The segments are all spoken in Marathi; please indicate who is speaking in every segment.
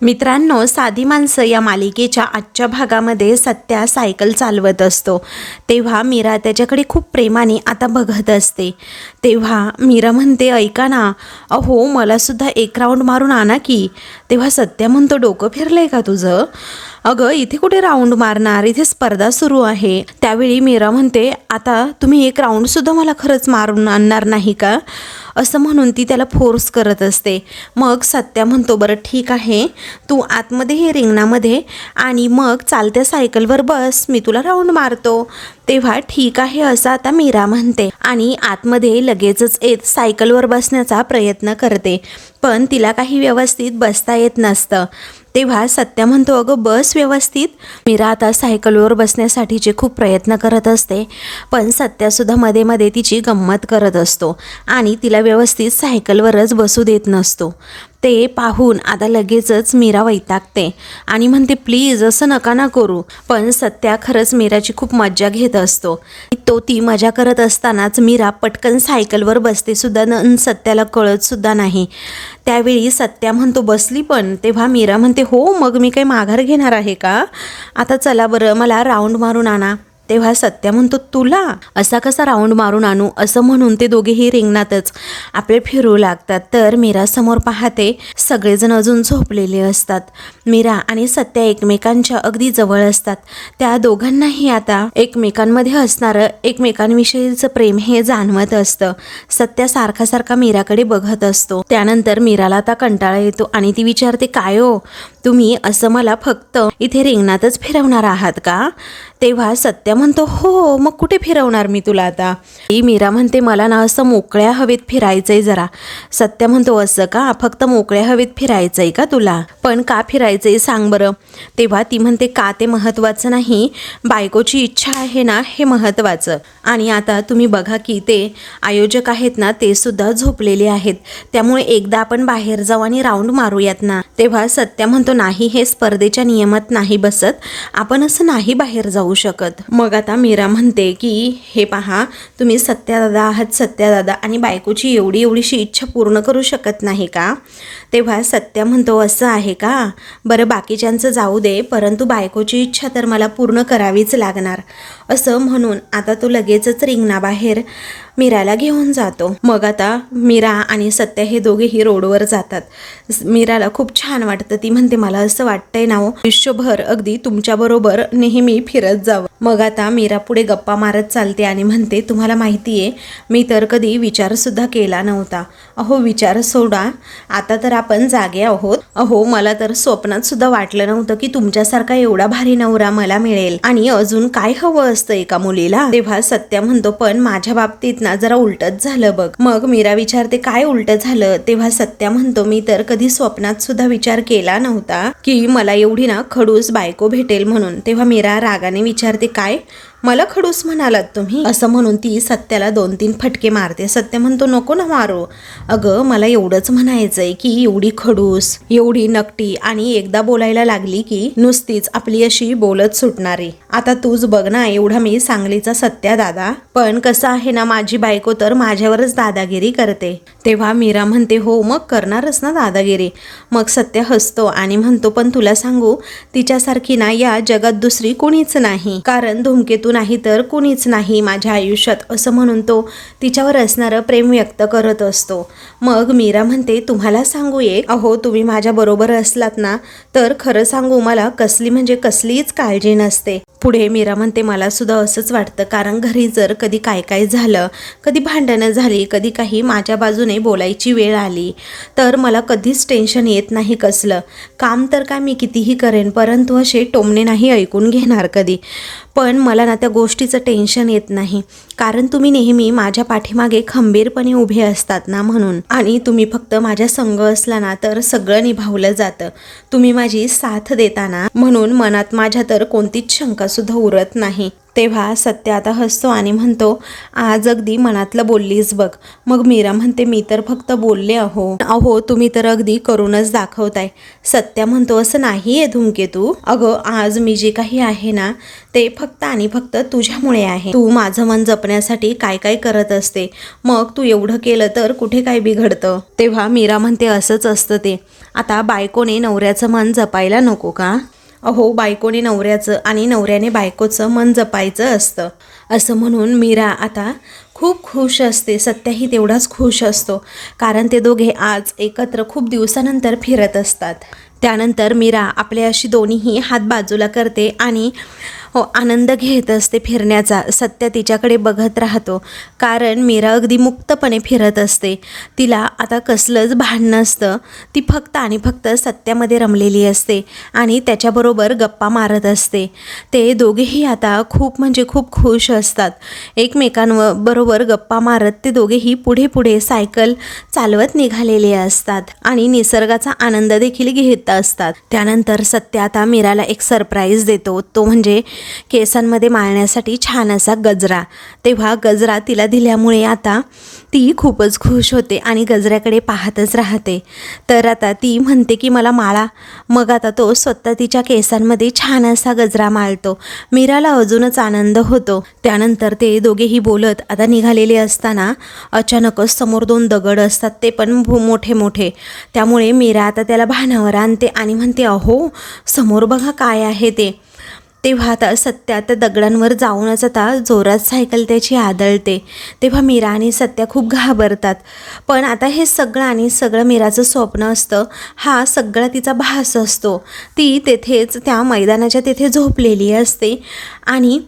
Speaker 1: मित्रांनो, साधी माणसं या मालिकेच्या आजच्या भागामध्ये सत्या सायकल चालवत असतो. तेव्हा मीरा त्याच्याकडे खूप प्रेमाने आता बघत असते. तेव्हा मीरा म्हणते, ऐका ना, अहो मलासुद्धा एक राऊंड मारून आणा की. तेव्हा सत्या म्हणतो, डोकं फिरलंय का तुझं? अगं इथे कुठे राऊंड मारणार, इथे स्पर्धा सुरू आहे. त्यावेळी मीरा म्हणते, आता तुम्ही एक राऊंडसुद्धा मला खरंच मारून आणणार नाही का, असं म्हणून ती त्याला फोर्स करत असते. मग सत्या म्हणतो, बरं ठीक आहे, तू आतमध्ये हे रिंगणामध्ये आणि मग चालत्या सायकलवर बस, मी तुला राऊंड मारतो. तेव्हा ठीक आहे असं आता मीरा म्हणते आणि आतमध्ये लगेचच येत सायकलवर बसण्याचा प्रयत्न करते, पण तिला काही व्यवस्थित बसता येत नसतं. तेव्हा सत्या म्हणतो, अगं बस व्यवस्थित. मीरा आता सायकलवर बसण्यासाठीचे खूप प्रयत्न करत असते, पण सत्यासुद्धा मध्ये मध्ये तिची गंमत करत असतो आणि तिला व्यवस्थित सायकलवरच बसू देत नसतो. ते पाहून आता लगेचच मीरा वैतागते आणि म्हणते, प्लीज असं नका ना करू. पण सत्या खरंच मीराची खूप मज्जा घेत असतो. ती मजा करत असतानाच मीरा पटकन सायकलवर बसते सुद्धा सत्याला कळत सुद्धा नाही. त्यावेळी सत्या म्हणतो, बसली पण. तेव्हा मीरा म्हणते, हो मग मी काही माघार घेणार आहे का? आता चला बरं, मला राऊंड मारून आणा. तेव्हा सत्या म्हणतो, तुला असा कसा राऊंड मारून आणू, असं म्हणून ते दोघेही रिंगणातच आपले फिरू लागतात. तर मीरा समोर पाहते, सगळेजण अजून झोपलेले असतात. मीरा आणि सत्या एकमेकांच्या अगदी जवळ असतात. त्या दोघांनाही आता एकमेकांमध्ये असणारं एकमेकांविषयीचं प्रेम हे जाणवत असतं. सत्या सारखा सारखा मीराकडे बघत असतो. त्यानंतर मीराला आता कंटाळा येतो आणि ती विचारते, काय हो तुम्ही असं मला फक्त इथे रिंगणातच फिरवणार आहात का? तेव्हा सत्या म्हणतो, हो मग कुठे फिरवणार मी तुला आता. मीरा म्हणते, मला ना असं मोकळ्या हवेत फिरायचंय जरा. सत्या म्हणतो, असं का, फक्त मोकळ्या हवेत फिरायचंय का तुला? पण का फिरायचंय सांग बरं. तेव्हा ती म्हणते, का ते महत्त्वाचं नाही, बायकोची इच्छा आहे ना हे महत्त्वाचं. आणि आता तुम्ही बघा की ते आयोजक आहेत ना, ते सुद्धा झोपलेले आहेत, त्यामुळे एकदा आपण बाहेर जाऊ आणि राऊंड मारूयात ना. तेव्हा सत्या म्हणतो, नाही, हे स्पर्धेच्या नियमात नाही बसत, आपण असं नाही बाहेर जाऊ शकत. मग आता मीरा म्हणते की हे पहा, तुम्ही सत्यादादा आहात सत्यादादा, आणि बायकोची एवढीशी इच्छा पूर्ण करू शकत नाही का? तेव्हा सत्या म्हणतो, असं आहे का, बरं बाकीच्यांचं जाऊ दे, परंतु बायकोची इच्छा तर मला पूर्ण करावीच लागणार. असं म्हणून आता तो लगेचच रिंगणाबाहेर मीराला घेऊन जातो. मग आता मीरा आणि सत्या हे दोघेही रोडवर जातात. मीराला खूप छान वाटतं. ती म्हणते, मला असं वाटतंय ना, आयुष्यभर अगदी तुमच्याबरोबर नेहमी फिरत जावं. मग आता मीरा पुढे गप्पा मारत चालते आणि म्हणते, तुम्हाला माहिती आहे, मी तर कधी विचारसुद्धा केला नव्हता. अहो विचार सोडा, आता तर आपण जागे आहोत. अहो मला तर स्वप्नात सुद्धा वाटलं नव्हतं की तुमच्यासारखा एवढा भारी नवरा मला मिळेल, आणि अजून काय हवं असतं एका मुलीला. तेव्हा सत्या म्हणतो, पण माझ्या बाबतीत ना जरा उलटच झालं बघ. मग मीरा विचारते, काय उलट झालं? तेव्हा सत्या म्हणतो, मी तर कधी स्वप्नात सुद्धा विचार केला नव्हता की मला एवढी ना खडूस बायको भेटेल म्हणून. तेव्हा मीरा रागाने विचारते, काय मला खडूस म्हणालात तुम्ही? असं म्हणून ती सत्याला 2-3 फटके मारते. सत्य म्हणतो, नको ना मारू, अगं मला एवढंच म्हणायचंय की एवढी खडूस, एवढी नकटी, आणि एकदा बोलायला लागली की नुसतीच आपली अशी बोलत सुटणारी. आता तूच बघ ना, एवढा मी सांगलीचा सत्या दादा, पण कसं आहे ना, माझी बायको तर माझ्यावरच दादागिरी करते. तेव्हा मीरा म्हणते, हो मग करणारच ना दादागिरी. मग सत्य हसतो आणि म्हणतो, पण तुला सांगू, तिच्यासारखी ना या जगात दुसरी कोणीच नाही, कारण धूमकेतू नाही तर कुणीच नाही माझ्या आयुष्यात, असं म्हणून तो तिच्यावर असणारं प्रेम व्यक्त करत असतो. मग मीरा म्हणते, तुम्हाला सांगू एक, अहो तुम्ही माझ्या बरोबर असलात ना तर खरं सांगू, मला कसली म्हणजे कसलीच काळजी नसते. पुढे मीरा म्हणते, मला सुद्धा असंच वाटतं, कारण घरी जर कधी काय झालं, कधी भांडणं झाली, कधी काही माझ्या बाजूने बोलायची वेळ आली, तर मला कधीच टेन्शन येत नाही कसलं. काम तर काय मी कितीही करेन, परंतु असे टोमणे नाही ऐकून घेणार कधी. पण मला ना त्या गोष्टीचं टेन्शन येत नाही, कारण तुम्ही नेहमी माझ्या पाठीमागे खंबीरपणे उभे असतात ना म्हणून. आणि तुम्ही फक्त माझ्या संग असला ना तर सगळं निभावलं जातं. तुम्ही माझी साथ देता ना, म्हणून मनात माझ्या तर कोणतीच शंका सुद्धा उरत नाही. तेव्हा सत्य आता हसतो आणि म्हणतो, आज अगदी मनातलं बोललीस बघ. मग मीरा म्हणते, मी तर फक्त बोलले अहो तुम्ही तर अगदी करूनच दाखवताय. सत्य म्हणतो, असं नाही आहे धूमकेतू. अगं आज मी जे काही आहे ना ते फक्त आणि फक्त तुझ्यामुळे आहे. तू माझं मन जपण्यासाठी काय काय करत असते, मग तू एवढं केलं तर कुठे काय बिघडतं. तेव्हा मीरा म्हणते, असंच असतं ते. आता बायकोने नवऱ्याचं मन जपायला नको का? अहो बायकोने नवऱ्याचं आणि नवऱ्याने बायकोचं मन जपायचं असतं. असं म्हणून मीरा आता खूप खुश असते. सत्याही तेवढाच खुश असतो, कारण ते दोघे आज एकत्र खूप दिवसानंतर फिरत असतात. त्यानंतर मीरा आपले अशी दोन्हीही हात बाजूला करते आणि आनंद घेत असते फिरण्याचा. सत्य तिच्याकडे बघत राहतो, कारण मीरा अगदी मुक्तपणे फिरत असते. तिला आता कसलंच भान नसतं. ती फक्त आणि फक्त सत्यामध्ये रमलेली असते आणि त्याच्याबरोबर गप्पा मारत असते. ते दोघेही आता खूप म्हणजे खूप खुश असतात. एकमेकांबरोबर गप्पा मारत ते दोघेही पुढे पुढे सायकल चालवत निघालेले असतात आणि निसर्गाचा आनंद देखील घेत असतात. त्यानंतर सत्य आता मीराला एक सरप्राईज देतो, तो म्हणजे केसांमध्ये माळण्यासाठी छान असा गजरा. तेव्हा गजरा तिला दिल्यामुळे आता ती खूपच खुश होते आणि गजऱ्याकडे पाहतच राहते. तर आता ती म्हणते की मला माळा. मग आता तो स्वतः तिच्या केसांमध्ये छान असा गजरा माळतो. मीराला अजूनच आनंद होतो. त्यानंतर ते दोघेही बोलत आता निघालेले असताना अचानकच समोर 2 दगड असतात, ते पण मोठे मोठे. त्यामुळे मीरा आता त्याला भानावर आणते आणि म्हणते, अहो समोर बघा काय आहे ते. तेव्हा आता सत्या त्या दगडांवर जाऊनच आता जोरात सायकल त्याची आदळते. तेव्हा मीरा आणि सत्या खूप घाबरतात. पण आता हे सगळं आणि सगळं मीराचं स्वप्न असतं. हा सगळा तिचा भास असतो. ती तेथेच त्या मैदानाच्या तेथे झोपलेली असते आणि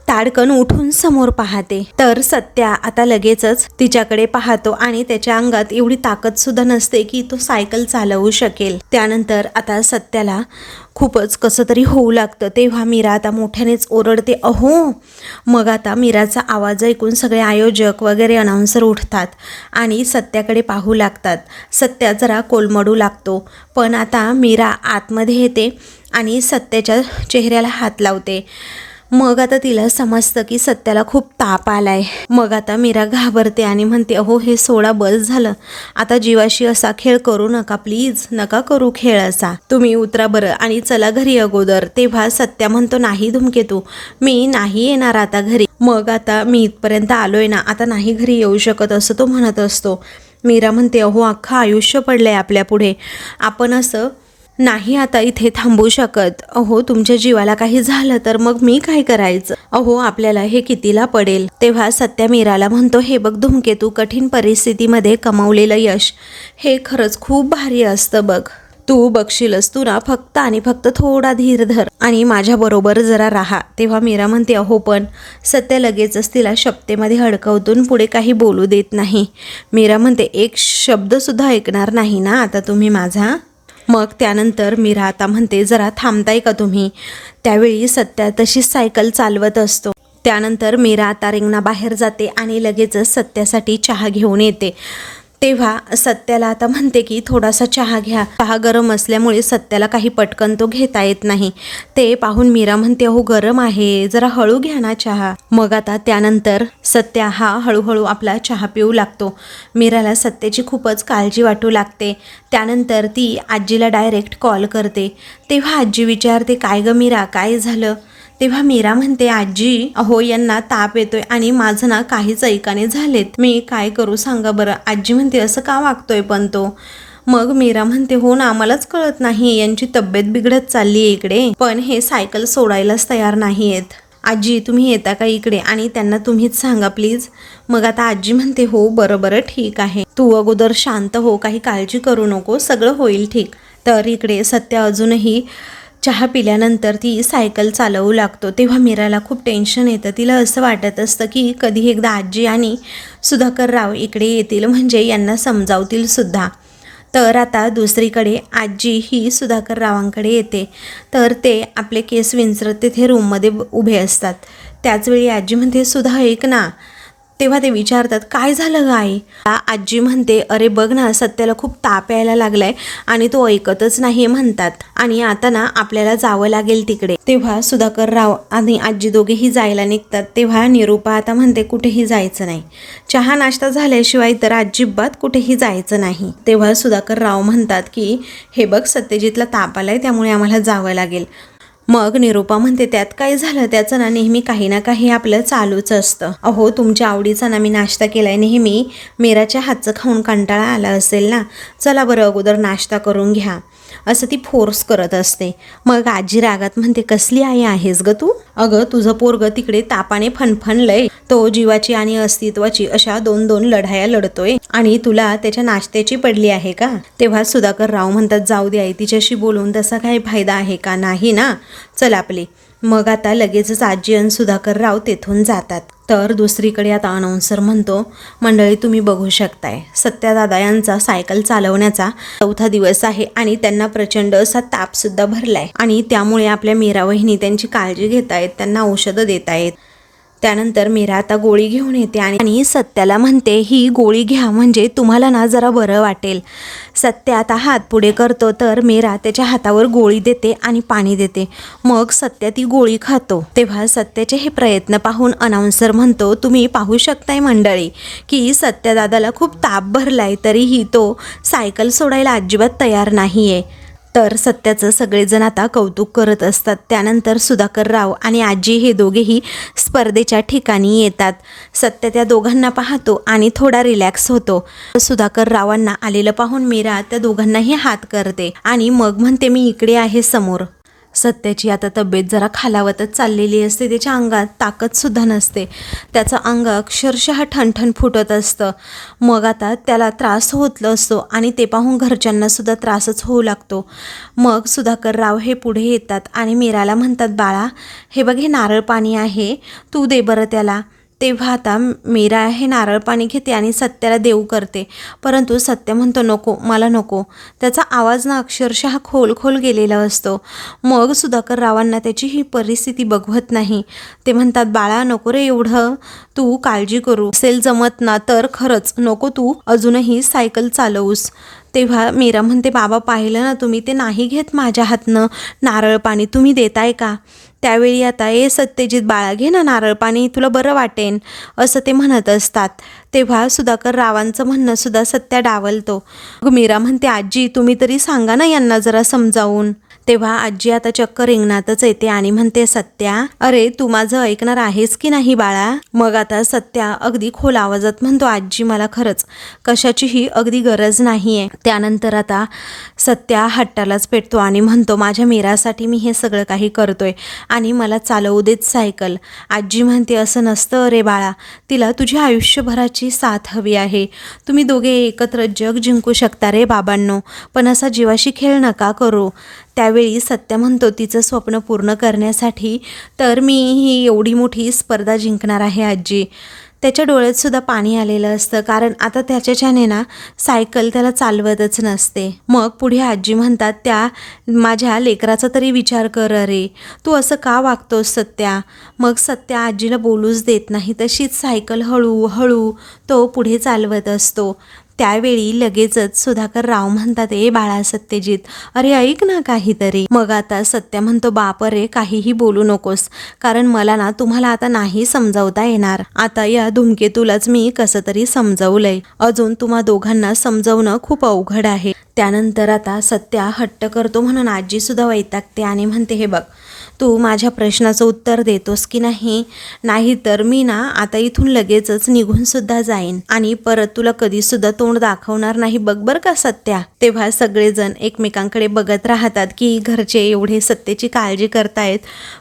Speaker 1: ताडकन उठून समोर पाहते. तर सत्या आता लगेचच तिच्याकडे पाहतो आणि त्याच्या अंगात एवढी ताकद सुद्धा नसते की तो सायकल चालवू शकेल. त्यानंतर आता सत्याला खूपच कसं तरी होऊ लागतं. तेव्हा मीरा आता मोठ्यानेच ओरडते, अहो. मग आता मीराचा आवाज ऐकून सगळे आयोजक वगैरे अनाउन्सर उठतात आणि सत्याकडे पाहू लागतात. सत्या जरा कोलमडू लागतो, पण आता मीरा आतमध्ये येते आणि सत्याच्या चेहऱ्याला हात लावते. मग आता तिला समजतं की सत्याला खूप ताप आलाय. मग आता मीरा घाबरते आणि म्हणते, अहो हे सोडा, बस झालं. आता जीवाशी असा खेळ करू नका प्लीज, नका करू खेळ असा. तुम्ही उतरा बरं आणि चला घरी अगोदर. तेव्हा सत्या म्हणतो, नाही धूमकेतू, मी नाही येणार आता घरी. मग आता मी इथपर्यंत आलोय ना, आता नाही घरी येऊ शकत असं तो म्हणत असतो. मीरा म्हणते, अहो अख्खं आयुष्य पडलंय आपल्या पुढे, आपण असं नाही आता इथे थांबू शकत. अहो तुमच्या जीवाला काही झालं तर मग मी काय करायचं. अहो आपल्याला हे कितीला पडेल. तेव्हा सत्या मीराला म्हणतो, हे बघ धूमकेतू, कठीण परिस्थितीमध्ये कमावलेलं यश हे खरंच खूप भारी असतं बघ. तू बघशीलच, तू ना फक्त आणि फक्त थोडा धीर धर आणि माझ्याबरोबर जरा राहा. तेव्हा मीरा म्हणते, अहो पण. सत्या लगेचच तिला शब्देमध्ये अडकवतून पुढे काही बोलू देत नाही. मीरा म्हणते, एक शब्दसुद्धा ऐकणार नाही ना आता तुम्ही माझा. मग त्यानंतर मीरा आता म्हणते, जरा थांबताय का तुम्ही. त्यावेळी सत्या तशीच सायकल चालवत असतो. त्यानंतर मीरा आता रिंगणाबाहेर जाते आणि लगेचच सत्यासाठी चहा घेऊन येते. तेव्हा सत्याला आता म्हणते की थोडासा चहा घ्या. चहा गरम असल्यामुळे सत्याला काही पटकन तो घेता येत नाही. ते पाहून मीरा म्हणते, अहो गरम आहे, जरा हळू घ्या ना चहा. मग आता त्यानंतर सत्या हा हळूहळू आपला चहा पिऊ लागतो. मीराला सत्याची खूपच काळजी वाटू लागते. त्यानंतर ती आजीला डायरेक्ट कॉल करते. तेव्हा आजी विचारते, काय ग मीरा, काय झालं. तेव्हा मीरा म्हणते, आजी अहो यांना ताप येतोय आणि माझं ना काहीच ऐकाने झालेत, मी काय करू सांगा बरं. आजी म्हणते, असं का वागतोय पण तो. मग मीरा म्हणते, हो ना, मलाच कळत नाही, यांची तब्येत बिघडत चालली आहे इकडे, पण हे सायकल सोडायलाच तयार नाही आहेत. आजी तुम्ही येता का इकडे आणि त्यांना तुम्हीच सांगा प्लीज. मग आता आजी म्हणते, हो बरं ठीक आहे, तू अगोदर शांत हो, काही काळजी करू नको, सगळं होईल ठीक. तर इकडे सत्या अजूनही चहा पिल्यानंतर ती सायकल चालवू लागतो. तेव्हा मीराला खूप टेन्शन येतं. तिला असं वाटत असतं की कधी एकदा आजी आणि सुधाकरराव इकडे येतील, म्हणजे यांना समजावतील सुद्धा. तर आता दुसरीकडे आजी ही सुधाकररावांकडे येते. तर ते आपले केस विंचरत तिथे रूममध्ये उभे असतात. त्याचवेळी आजी म्हणते, सुधा ऐक ना. तेव्हा ते विचारतात काय झालं ग आई? आजी म्हणते अरे बघ ना, सत्याला खूप ताप यायला लागलाय आणि तो ऐकतच नाही म्हणतात आणि आता ना आपल्याला जावं लागेल तिकडे. तेव्हा सुधाकर राव आणि आजी दोघेही जायला निघतात. तेव्हा निरूपा आता म्हणते कुठेही जायचं नाही, चहा नाश्ता झाल्याशिवाय तर अजिबात कुठेही जायचं नाही. तेव्हा सुधाकर राव म्हणतात की हे बघ सत्यजितला ताप आलाय त्यामुळे आम्हाला जावं लागेल. मग निरूपा म्हणते त्यात काय झालं, त्याचं ना नेहमी काही ना काही आपलं चालूच असतं. अहो तुमच्या आवडीचा ना मी नाश्ता केलाय, नेहमी मीराच्या हातचं खाऊन कंटाळा आला असेल ना, चला बरं अगोदर नाश्ता करून घ्या, असं ती फोर्स करत असते. मग आजी रागात म्हणते कसली आई आहेस ग तू? अगं तुझं पोरग तिकडे तापाने फणफणलंय, तो जीवाची आणि अस्तित्वाची अशा दोन दोन लढाया लढतोय आणि तुला त्याच्या नाश्त्याची पडली आहे का? तेव्हा सुधाकर राव म्हणतात जाऊ दे आई, तिच्याशी बोलून तसा काही फायदा आहे का? नाही ना, चल आपले. मग आता लगेचच आजी आणि सुधाकर राव तेथून जातात. तर दुसरीकडे आता अनाउन्सर म्हणतो मंडळी तुम्ही बघू शकताय सत्यादादा यांचा सायकल चालवण्याचा 4था दिवस आहे आणि त्यांना प्रचंड असा तापसुद्धा भरलाय आणि त्यामुळे आपल्या मीरा वहिनी त्यांची काळजी घेत आहेत, त्यांना औषधं देत आहेत. त्यानंतर मीरा आता गोळी घेऊन येते आणि सत्याला म्हणते ही गोळी घ्या म्हणजे तुम्हाला ना जरा बरं वाटेल. सत्या आता हात पुढे करतो तर मीरा त्याच्या हातावर गोळी देते आणि पाणी देते. मग सत्या ती गोळी खातो. तेव्हा सत्याचे हे प्रयत्न पाहून अनाउन्सर म्हणतो तुम्ही पाहू शकताय मंडळी की सत्यादादाला खूप ताप भरलाय तरीही तो सायकल सोडायला अजिबात तयार नाहीये. तर सत्याचं सगळेजण आता कौतुक करत असतात. त्यानंतर सुधाकर राव आणि आजी हे दोघेही स्पर्धेच्या ठिकाणी येतात. सत्य त्या दोघांना पाहतो आणि थोडा रिलॅक्स होतो. सुधाकर रावांना आलेलं पाहून मीरा त्या दोघांनाही हात करते आणि मग म्हणते मी इकडे आहे समोर. सत्याची आता तब्येत जरा खालावतच चाललेली असते, त्याच्या अंगात ताकदसुद्धा नसते, त्याचं अंग अक्षरशः ठणठण फुटत असतं. मग आता त्याला त्रास होत असतो आणि ते पाहून घरच्यांनासुद्धा त्रासच होऊ लागतो. मग सुधाकर राव हे पुढे येतात आणि मीराला म्हणतात बाळा हे बघ हे नारळ पाणी आहे, तू दे बरं त्याला. तेव्हा आता मीरा हे नारळ पाणी घेते आणि सत्याला देऊ करते, परंतु सत्य म्हणतो नको मला नको. त्याचा आवाज ना अक्षरशः खोल खोल गेलेला असतो. मग सुधाकर रावांना त्याची ही परिस्थिती बघवत नाही. ते म्हणतात बाळा नको रे एवढं तू काळजी करू, असेल जमत ना तर खरंच नको तू अजूनही सायकल चालवूस. तेव्हा मीरा म्हणते बाबा पाहिलं ना तुम्ही, ते नाही घेत माझ्या हातनं नारळ पाणी, तुम्ही देताय का? त्यावेळी आता सत्यजित बाळा घे ना नारळ पाणी, तुला बरं वाटेन असं ते म्हणत असतात. तेव्हा सुधाकर रावांचं म्हणणं सुद्धा सत्या डावलतो. मीरा म्हणते आजी तुम्ही तरी सांगा ना यांना जरा समजावून. तेव्हा आजी आता चक्क रिंगणातच येते आणि म्हणते सत्या अरे तू माझं ऐकणार आहेस की नाही बाळा? मग आता सत्या अगदी खोल आवाजात म्हणतो आजी मला खरंच कशाचीही अगदी गरज नाहीये. त्यानंतर आता सत्या हट्टालाच पेटतो आणि म्हणतो माझ्या मीरासाठी मी हे सगळं काही करतोय आणि मला चालवू देत सायकल. आजी म्हणते असं नसतं रे बाळा, तिला तुझ्या आयुष्यभराची साथ हवी आहे, तुम्ही दोघे एकत्र जग जिंकू शकता रे बाबांनो, पण असा जीवाशी खेळ नका करू. त्यावेळी सत्य म्हणतो तिचं स्वप्न पूर्ण करण्यासाठी तर मी ही एवढी मोठी स्पर्धा जिंकणार आहे आजी. त्याच्या डोळ्यात सुद्धा पाणी आलेलं असतं, कारण आता त्याच्याने ना सायकल त्याला चालवतच नसते. मग पुढे आजी म्हणतात त्या माझ्या लेकराचा तरी विचार कर रे, तू असं का वागतोस सत्या? मग सत्या आजीला बोलूच देत नाही, तशीच सायकल हळूहळू तो पुढे चालवत असतो. त्यावेळी लगेचच सुधाकर राव म्हणतात ए बाळा सत्यजित अरे ऐक ना काहीतरी. मग आता सत्य म्हणतो बाप रे काहीही बोलू नकोस, कारण मला ना तुम्हाला आता नाही समजावता येणार. आता या धूमकेतूलाच मी कसं तरी समजवलंय, अजून तुम्हा दोघांना समजवणं खूप अवघड आहे. त्यानंतर आता सत्या हट्ट करतो म्हणून आजी सुद्धा वैतागते आणि म्हणते हे बघ तू माझ्या प्रश्नाचं उत्तर देतोस की नाही, नाही तर मी ना आता इथून लगेचच निघून सुद्धा जाईन आणि परत तुला कधी सुद्धा तोंड दाखवणार नाही बघ बर का सत्या. तेव्हा सगळेजण एकमेकांकडे बघत राहतात की घरचे एवढे सत्याची काळजी करतायत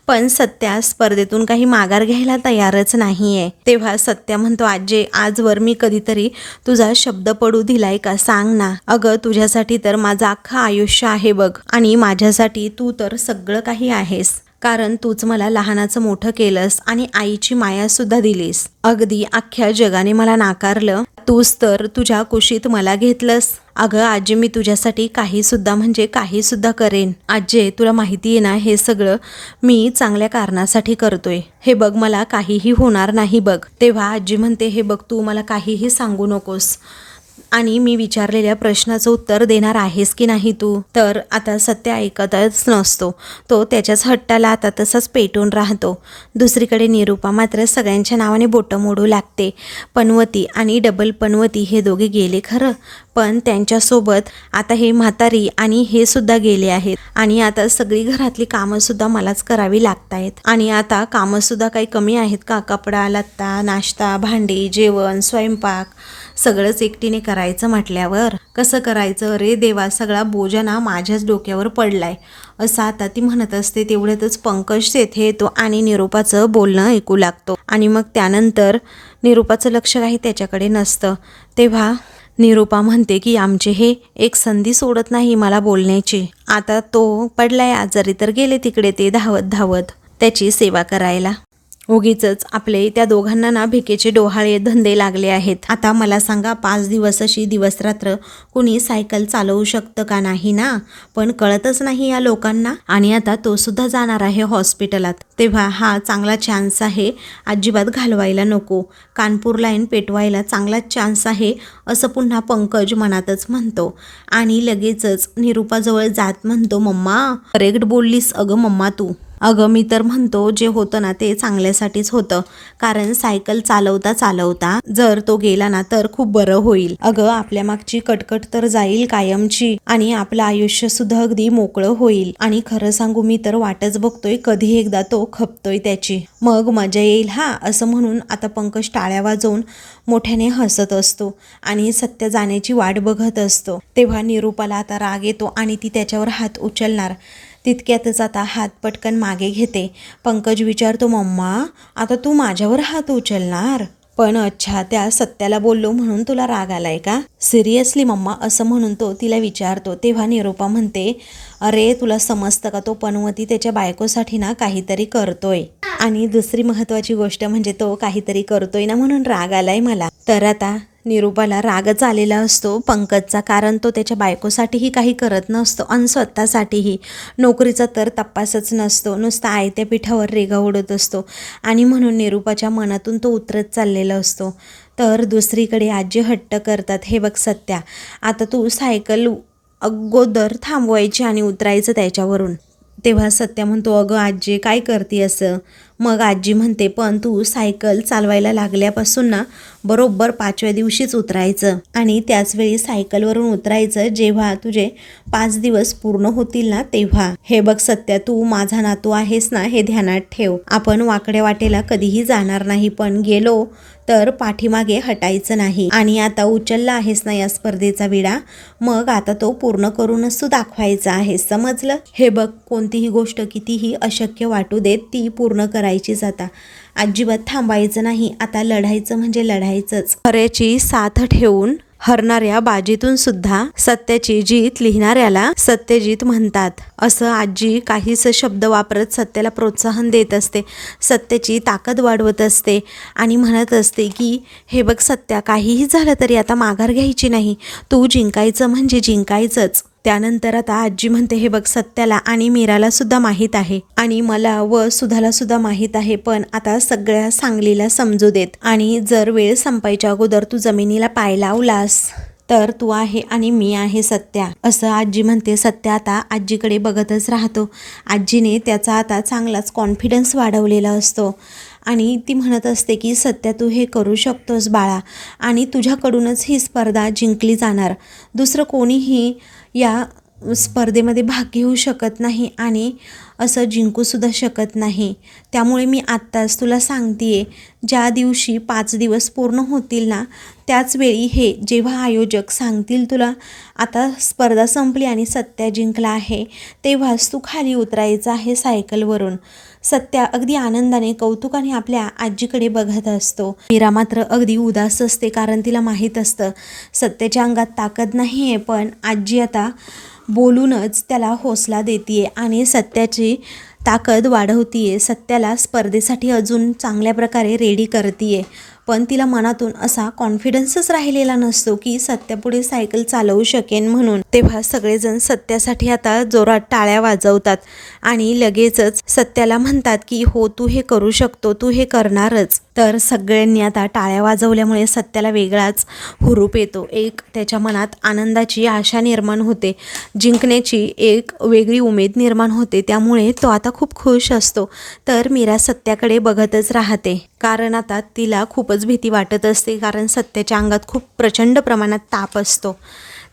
Speaker 1: पण सत्या स्पर्धेतून काही माघार घ्यायला तयारच नाहीये. तेव्हा सत्या म्हणतो आजी आजवर मी कधीतरी तुझा शब्द पडू दिलाय का सांग ना? अगं तुझ्यासाठी तर माझं अख्खं आयुष्य आहे बघ आणि माझ्यासाठी तू तर सगळं काही आहेस. कारण तूच मला लहानाचं मोठं केलंस आणि आईची मायासुद्धा दिलीस. अगदी अख्ख्या जगाने मला नाकारलं, तूच तर तुझ्या कुशीत मला घेतलंस. अगं आजी, मी तुझ्यासाठी काही सुद्धा करेन. आजी, तुला माहिती आहे ना, हे सगळं मी चांगल्या कारणासाठी करतोय. हे बघ, मला काहीही होणार नाही बघ. तेव्हा आजी म्हणते, हे बघ, तू मला काहीही सांगू नकोस आणि मी विचारलेल्या प्रश्नाचं उत्तर देणार आहेस की नाही तू. तर आता सत्य ऐकतच नसतो. तो त्याच्याच हट्टाला आता तसाच पेटून राहतो. दुसरीकडे निरूपा मात्र सगळ्यांच्या नावाने बोटं मोडू लागते. पनवती आणि डबल पनवती हे दोघे गेले खरं, पण त्यांच्यासोबत आता हे म्हातारी आणि हे सुद्धा गेले आहेत. आणि आता सगळी घरातली कामंसुद्धा मलाच करावी लागत आहेत. आणि आता कामंसुद्धा काही कमी आहेत का? कपडा लत्ता, नाश्ता, भांडी, जेवण, स्वयंपाक सगळंच एकटीने करायचं म्हटल्यावर कसं करायचं रे देवा, सगळा बोजा ना माझ्याच डोक्यावर पडलाय, असं आता ती म्हणत असते. तेवढ्यातच पंकज तेथे येतो आणि निरूपाचं बोलणं ऐकू लागतो. आणि मग त्यानंतर निरूपाचं लक्ष काही त्याच्याकडे नसतं. तेव्हा निरूपा म्हणते की आमचे हे एक संधी सोडत नाही मला बोलण्याची. आता तो पडलाय आजारी तर गेले तिकडे ते धावत धावत त्याची सेवा करायला. उगीचच आपले त्या दोघांना ना भिकेचे डोहाळे धंदे लागले आहेत. आता मला सांगा, 5 दिवस अशी दिवसरात्र कुणी सायकल चालवू शकतं का? नाही ना. पण कळतच नाही या लोकांना. आणि आता तो सुद्धा जाणार आहे हॉस्पिटलात. तेव्हा हा चांगला चान्स आहे, अजिबात घालवायला नको. कानपूर लाईन पेटवायला चांगलाच चान्स आहे, असं पुन्हा पंकज मनातच म्हणतो. आणि लगेचच निरूपाजवळ जात म्हणतो, मम्मा करेक्ट बोललीस अगं मम्मा तू. अगं मी तर म्हणतो, जे होतं ना ते चांगल्यासाठीच होतं. कारण सायकल चालवता चालवता जर तो गेला ना तर खूप बरं होईल. अगं आपल्या मागची कटकट तर जाईल कायमची आणि आपलं आयुष्य सुद्धा अगदी मोकळं होईल. आणि खरं सांगू, मी तर वाटच बघतोय कधी एकदा तो खपतोय त्याची, मग मजा येईल हा. असं म्हणून आता पंकज टाळ्या वाजवून मोठ्याने हसत असतो आणि सत्य जाण्याची वाट बघत असतो. तेव्हा निरूपाला आता राग येतो आणि ती त्याच्यावर हात उचलणार. तितक्यातच आता हात पटकन मागे घेते. पंकज विचारतो, मम्मा आता तू माझ्यावर हात उचलणार? पण अच्छा, त्या सत्याला बोललो म्हणून तुला राग आलाय का? सिरियसली मम्मा, असं म्हणून तो तिला विचारतो. तेव्हा निरूपा म्हणते, अरे तुला समजतं का, तो पनवती त्याच्या बायकोसाठी ना काहीतरी करतोय. आणि दुसरी महत्वाची गोष्ट म्हणजे तो काहीतरी करतोय ना म्हणून राग आलाय मला. तर आता निरूपाला रागच आलेला असतो पंकजचा, कारण तो त्याच्या बायकोसाठीही काही करत नसतो आणि स्वतःसाठीही. नोकरीचा तर तपासच नसतो, नुसता आयत्या पिठावर रेगा उडत असतो आणि म्हणून निरूपाच्या मनातून तो उतरत चाललेला असतो. तर दुसरीकडे आजी हट्ट करतात, हे बघ सत्या, आता तू सायकल अगोदर थांबवायची आणि उतरायचं त्याच्यावरून. तेव्हा सत्या म्हणतो, अगं आजी काय करते असं? मग आजी म्हणते, पण तू सायकल चालवायला लागल्यापासून ना बरोबर 5व्या दिवशीच उतरायचं आणि त्याचवेळी सायकलवरून उतरायचं जेव्हा तुझे 5 दिवस पूर्ण होतील ना तेव्हा. हे बघ सत्या, तू माझा नातू आहेस ना, हे ध्यानात ठेव. आपण वाकड्या वाटेला कधीही जाणार नाही, पण गेलो तर पाठीमागे हटायचं नाही. आणि आता उचलला आहेस ना या स्पर्धेचा विडा, मग आता तो पूर्ण करूनच तू दाखवायचा आहे, समजलं? हे बघ, कोणतीही गोष्ट कितीही अशक्य वाटू देत, ती पूर्ण करायचीच. आता अजिबात थांबायचं नाही. आता लढायचं म्हणजे लढायचंच. खऱ्याची साथ ठेवून हरणाऱ्या बाजीतून सुद्धा सत्याची जीत लिहिणाऱ्याला सत्यजित म्हणतात, असं आजी काहीच शब्द वापरत सत्याला प्रोत्साहन देत असते, सत्याची ताकद वाढवत असते आणि म्हणत असते की हे बघ सत्या, काहीही झालं तरी आता माघार घ्यायची नाही, तू जिंकायचं म्हणजे जिंकायचंच. त्यानंतर आता आजी म्हणते, हे बघ सत्याला आणि मीराला सुद्धा माहीत आहे आणि मला व सुधाला सुद्धा माहीत आहे, पण आता सगळ्या सांगलीला समजू देत आणि जर वेळ संपायच्या अगोदर तू जमिनीला पाय लावलास तर तू आहे आणि मी आहे सत्या, असं आजी म्हणते. सत्या आता आजीकडे बघतच राहतो. आजीने त्याचा आता चांगलाच कॉन्फिडन्स वाढवलेला असतो आणि ती म्हणत असते की सत्या, तू हे करू शकतोस बाळा आणि तुझ्याकडूनच ही स्पर्धा जिंकली जाणार. दुसरं कोणीही या स्पर्धेमध्ये भाग घेऊ शकत नाही आणि असं जिंकूसुद्धा शकत नाही. त्यामुळे मी आत्ताच तुला सांगते, ज्या दिवशी 5 दिवस पूर्ण होतील ना त्याचवेळी हे जेव्हा आयोजक सांगतील तुला आता स्पर्धा संपली आणि सत्या जिंकला आहे, तेव्हाच तू खाली उतरायचं आहे सायकलवरून. सत्या अगदी आनंदाने कौतुकाने आपल्या आजीकडे बघत असतो. मीरा मात्र अगदी उदास असते, कारण तिला माहीत असतं सत्याच्या अंगात ताकद नाही आहे, पण आजी आता बोलूनच त्याला हौसला देते आणि सत्याची ताकद वाढवतीये, सत्याला स्पर्धेसाठी अजून चांगल्या प्रकारे रेडी करतीये. पण तिला मनातून असा कॉन्फिडन्सच राहिलेला नसतो की सत्यापुढे सायकल चालवू शकेन म्हणून. तेव्हा सगळेजण सत्यासाठी आता जोरात टाळ्या वाजवतात आणि लगेचच सत्याला म्हणतात की हो, तू हे करू शकतो, तू हे करणारच. तर सगळ्यांनी आता टाळ्या वाजवल्यामुळे सत्याला वेगळाच हुरूप येतो. एक त्याच्या मनात आनंदाची आशा निर्माण होते, जिंकण्याची एक वेगळी उमेद निर्माण होते. त्यामुळे तो आता खूप खुश असतो. तर मीरा सत्याकडे बघतच राहते, कारण आता तिला खूपच भीती वाटत असते, कारण सत्याच्या अंगात खूप प्रचंड प्रमाणात ताप असतो.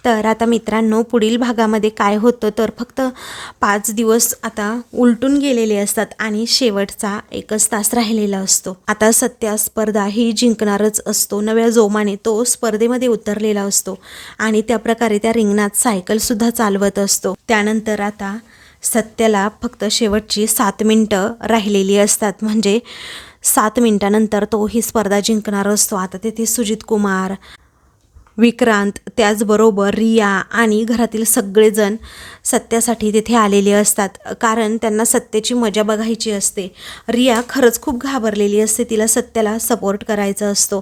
Speaker 1: तर आता मित्रांनो, पुढील भागामध्ये काय होतं तर फक्त 5 दिवस आता उलटून गेलेले असतात आणि शेवटचा 1च तास राहिलेला असतो. आता सत्या स्पर्धा ही जिंकणारच असतो. नव्या जोमाने तो स्पर्धेमध्ये उतरलेला असतो आणि त्याप्रकारे त्या रिंगणात सायकलसुद्धा चालवत असतो. त्यानंतर आता सत्याला फक्त शेवटची 7 मिनटं राहिलेली असतात, म्हणजे 7 मिनटानंतर तो ही स्पर्धा जिंकणार असतो. आता तेथे सुजित कुमार, विक्रांत, त्याचबरोबर रिया आणि घरातील सगळेजण सत्यासाठी तिथे आलेले असतात, कारण त्यांना सत्याची मजा बघायची असते. रिया खरंच खूप घाबरलेली असते, तिला सत्याला सपोर्ट करायचा असतो.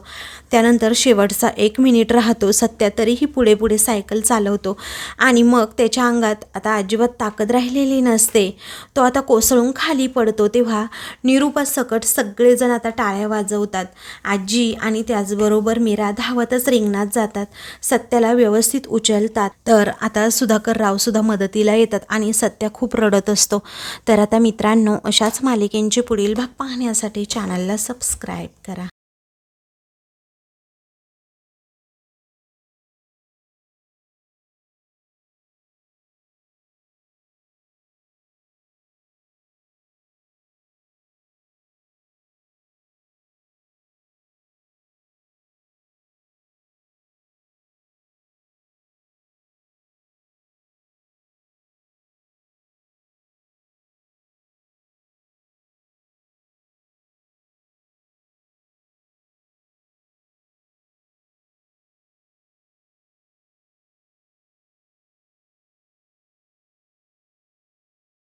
Speaker 1: त्यानंतर शेवटचा 1 मिनिट राहतो. सत्या तरीही पुढे पुढे सायकल चालवतो आणि मग त्याच्या अंगात आता अजिबात ताकद राहिलेली नसते. तो आता कोसळून खाली पडतो. तेव्हा निरुपासकट सगळेजण आता टाळ्या वाजवतात. आजी आणि त्याचबरोबर मीरा धावतच रिंगणात जातात, सत्याला व्यवस्थित उचलतात. तर आता सुधाकर राव सुद्धा मदतीला येतात आणि सत्या खूप रडत असतो. तर आता मित्रांनो, अशाच मालिकेंचे पुढील भाग पाहण्यासाठी चॅनलला सबस्क्राईब करा.